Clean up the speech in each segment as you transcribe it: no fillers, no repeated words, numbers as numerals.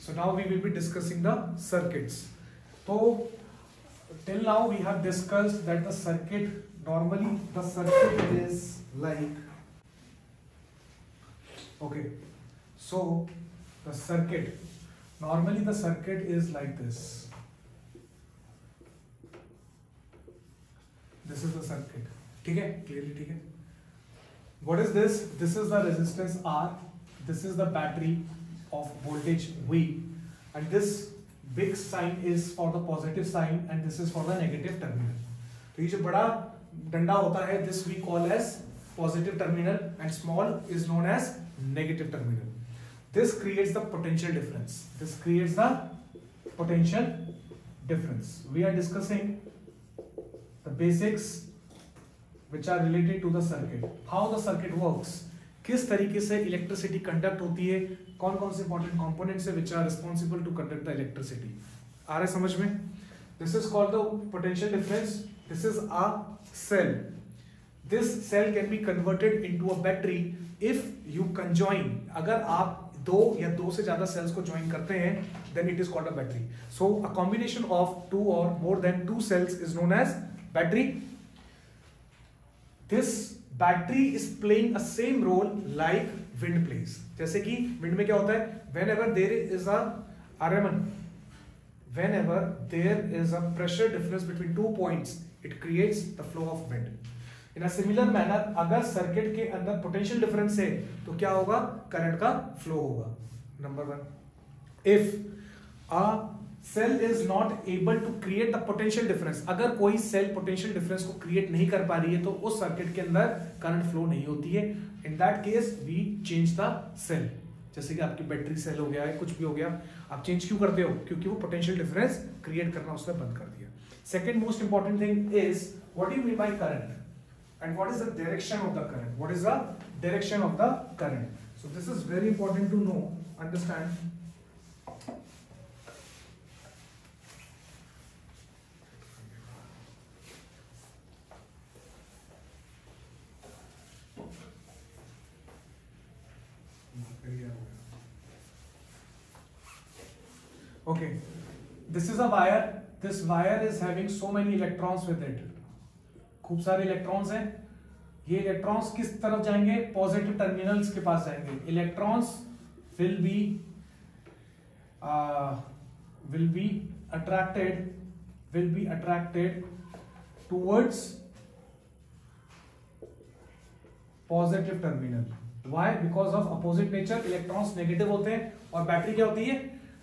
So now we will be discussing the circuits. So till now we have discussed that the circuit, normally the circuit is like, okay, so the circuit, normally the circuit is like this. This is the circuit. ठीक है, clearly ठीक है. What is this? This is the resistance R. This is the battery of voltage V, and this big sign is for the positive sign, and this is for the negative terminal. तो ये जो बड़ा डंडा होता है, this we call as positive terminal, and small is known as negative terminal. This creates the potential difference. This creates the potential difference. We are discussing the basics which are related to the circuit. How the circuit works, किस तरीके से electricity conduct होती है, कौन कौन से important components है which are responsible to conduct the electricity. आ रहा है समझ में? This is called the potential difference. This is a cell. This cell can be converted into a battery if you conjoin. अगर आप दो या दो से ज्यादा सेल्स को ज्वाइन करते हैं, then it is called a battery. So a combination of two or more than two cells is known as battery. This battery is playing a same role like wind plays. जैसे कि wind में क्या होता है, whenever there is a RMN, whenever there is a pressure difference between 2 points, it creates the flow of wind. In a similar manner, अगर circuit के अंदर potential difference है तो क्या होगा, करंट का फ्लो होगा. Number 1, if a cell is not able to create the potential difference, अगर कोई सेल पोटेंशियल डिफरेंस को क्रिएट नहीं कर पा रही है तो उस सर्किट के अंदर करंट फ्लो नहीं होती है. In that case we change the cell. जैसे कि आपकी बैटरी सेल हो गया है, कुछ भी हो गया, आप चेंज क्यों करते हो, क्योंकि वो पोटेंशियल डिफरेंस क्रिएट करना उसने बंद कर दिया. Second most important thing is what do you mean by current and what is the direction of the current. What is the direction of the current? So this is very important to know, understand. Okay, this is a wire. This wire is having so many electrons with it. खूब सारे electrons हैं. ये electrons किस तरफ जाएंगे, positive terminals के पास जाएंगे. Electrons will be attracted towards positive terminal. Why? Because of opposite nature. Electrons negative होते हैं और बैटरी क्या होती है,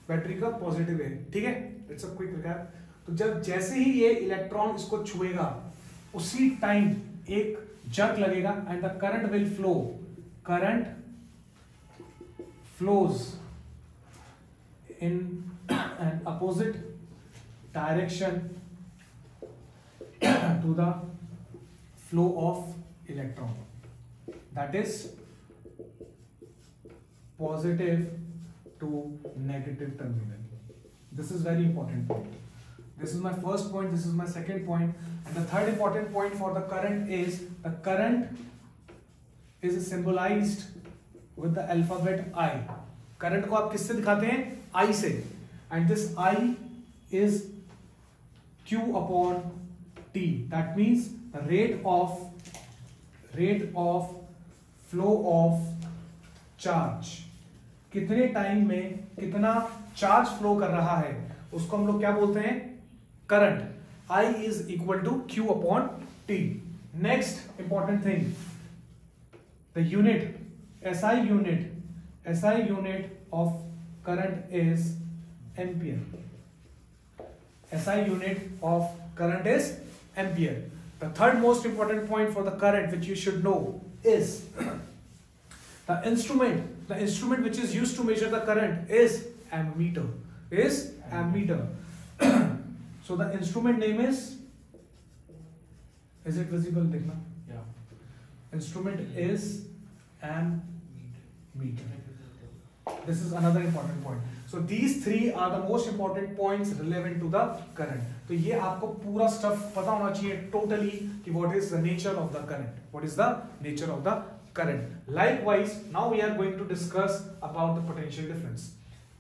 बैटरी का पॉजिटिव है. ठीक है, इट्स अ क्विक रिकैप. तो जब जैसे ही ये इलेक्ट्रॉन इसको छुएगा, उसी टाइम एक जर्क लगेगा and the current will flow. Current flows in an opposite direction to the flow of electron. That is positive to negative terminal. This is very important point. This is my first point, this is my second point, and the third important point for the current is the current is symbolized with the alphabet I. Current को आप किससे दिखाते हैं, I से, and this I is Q upon T. That means the rate of flow of charge. कितने time में कितना charge flow कर रहा है उसको हम लोग क्या बोलते हैं, current. I is equal to Q upon T. Next important thing, the unit, SI unit of current is ampere. SI unit of current is ampere. The third most important point for the current which you should know is the instrument which is used to measure the current is ammeter. So the instrument name is it visible? देखना. Yeah. Instrument is ammeter. This is another important point. So these three are the most important points relevant to the current. तो ये आपको पूरा stuff पता होना चाहिए totally कि what is the nature of the current. What is the nature of the current. Likewise, now we are going to discuss about the potential difference.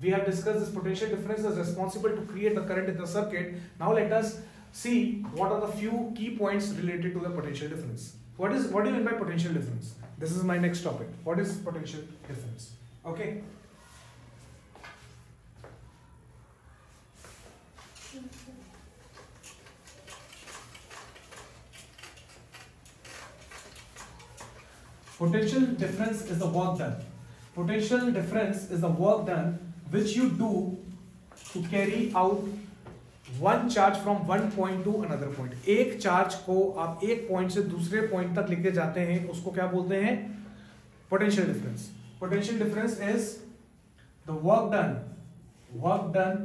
We have discussed this potential difference is responsible to create the current in the circuit. Now let us see what are the few key points related to the potential difference. What do you mean by potential difference? This is my next topic. What is potential difference? Okay. Potential difference is the work done. Potential difference is the work done which you do to carry out one charge from one point to another point. एक charge को आप एक point से दूसरे point तक लेके जाते हैं, उसको क्या बोलते हैं? Potential difference. Potential difference is the work done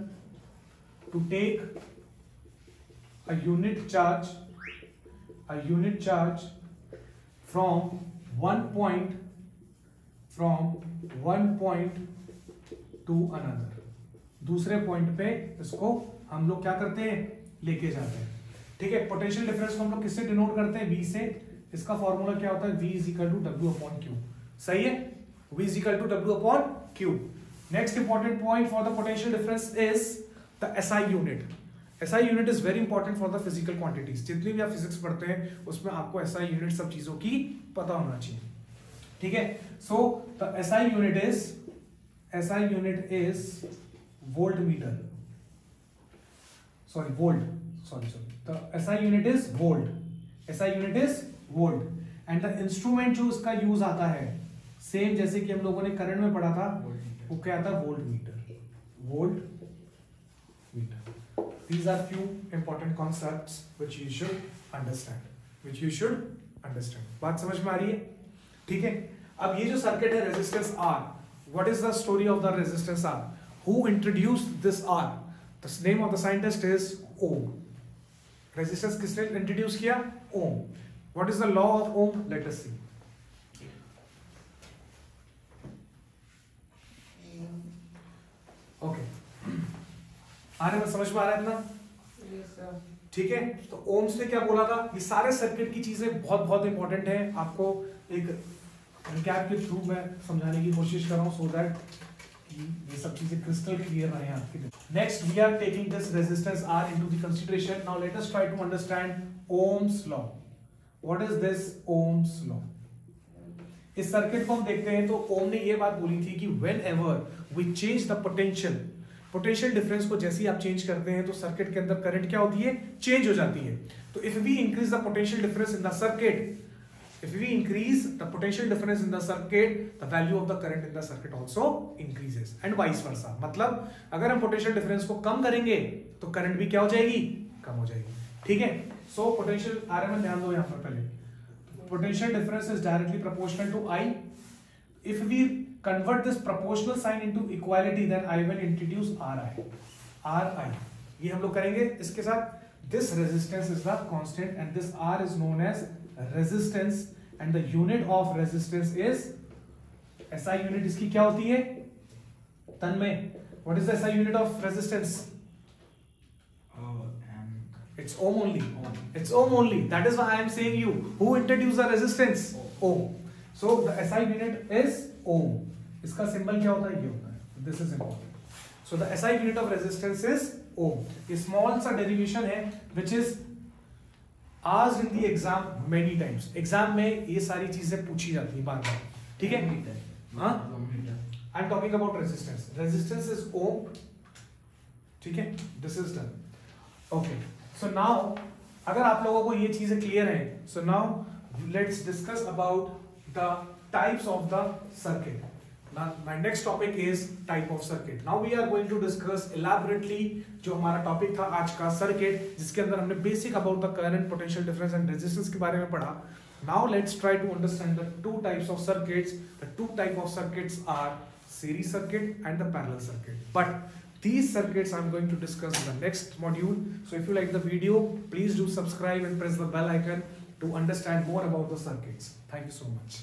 to take a unit charge from one point to another. दूसरे पॉइंट पे इसको हम लोग क्या करते हैं? लेके जाते हैं. ठीक है. पोटेंशियल डिफरेंस को हम लोग किससे डिनोट करते हैं? V से. इसका फॉर्मूला क्या होता है? V is equal to W upon Q. सही है. V is equal to W upon Q. Next important point for the potential difference is the SI unit. SI unit is very important for the physical quantities. जितनी भी आप physics पढ़ते हैं उसमें आपको SI unit सब चीजों की पता होना चाहिए. ठीक है. So the SI unit is volt meter. The SI unit is volt. SI unit is volt. And the instrument जो उसका यूज आता है सेम जैसे कि हम लोगों ने करंट में पढ़ा था, वो क्या था? Volt meter. These are few important concepts which you should understand. बात समझ में आ रही है? ठीक है. अब ये जो सर्किट है resistance R, what is the story of the resistance R? Who introduced this R? The name of the scientist is Ohm. Resistance किसने इंट्रोड्यूस किया? Ohm. What is the law of Ohm? Let us see. Okay. आने में समझ में आ रहा है इतना? ठीक है. तो ओम्स ने क्या बोला था? ये सारे सर्किट की चीजें बहुत इंपॉर्टेंट है. आपको एक रिकैप के थ्रू मैं समझाने की कोशिश कर रहा हूं सो दैट ये सब चीजें क्रिस्टल क्लियर रहे आपके. Next we are taking this resistance R into the consideration. Now let us try to understand Ohm's law. What is this Ohm's law? इस सर्किट को हम देखते हैं तो ओम ने ये बात बोली थी कि whenever we change the potential difference को जैसे ही आप चेंज करते हैं तो सर्किट के अंदर करंट क्या होती है? चेंज हो जाती है. तो if we increase the potential difference in the circuit, the value of the current in the circuit also increases and vice versa. मतलब अगर हम पोटेंशियल डिफरेंस को कम करेंगे तो करंट भी क्या हो जाएगी? कम हो जाएगी. ठीक है. सो पोटेंशियल आरएमएल ध्यान दो यहां पर पहले. Potential difference is directly proportional to I. If we convert this proportional sign into equality, then I will introduce Ri. ये हम लोग करेंगे इसके साथ. This resistance is the constant and this R is known as resistance and the unit of resistance is SI unit. इसकी क्या होती है? तन्मय. What is the SI unit of resistance? It's ohm only. It's ohm only. That is why I am saying you. Who introduced the resistance? Ohm. So the SI unit is ohm. इसका symbol क्या होता है? ये होता है. This is important. So the SI unit of resistance is ohm. ये small सा derivation है which is asked in the exam many times. Exam में ये सारी चीजें पूछी जाती हैं बार-बार. ठीक है? हाँ? I'm talking about resistance. Resistance is ohm. ठीक है? This is done. Okay. So now अगर आप लोगों को ये चीजें clear हैं, so now let's discuss about the types of the circuit. Now my next topic is type of circuit. Now we are going to discuss elaborately जो हमारा topic था आज का सर्किट, जिसके अंदर हमने basic about the current, potential difference and resistance के बारे में पढ़ा. Now let's try to understand the two types of circuits. The two type of circuits are series circuit and the parallel circuit. But these circuits I'm going to discuss in the next module. So if you like the video, please do subscribe and press the bell icon to understand more about the circuits. Thank you so much.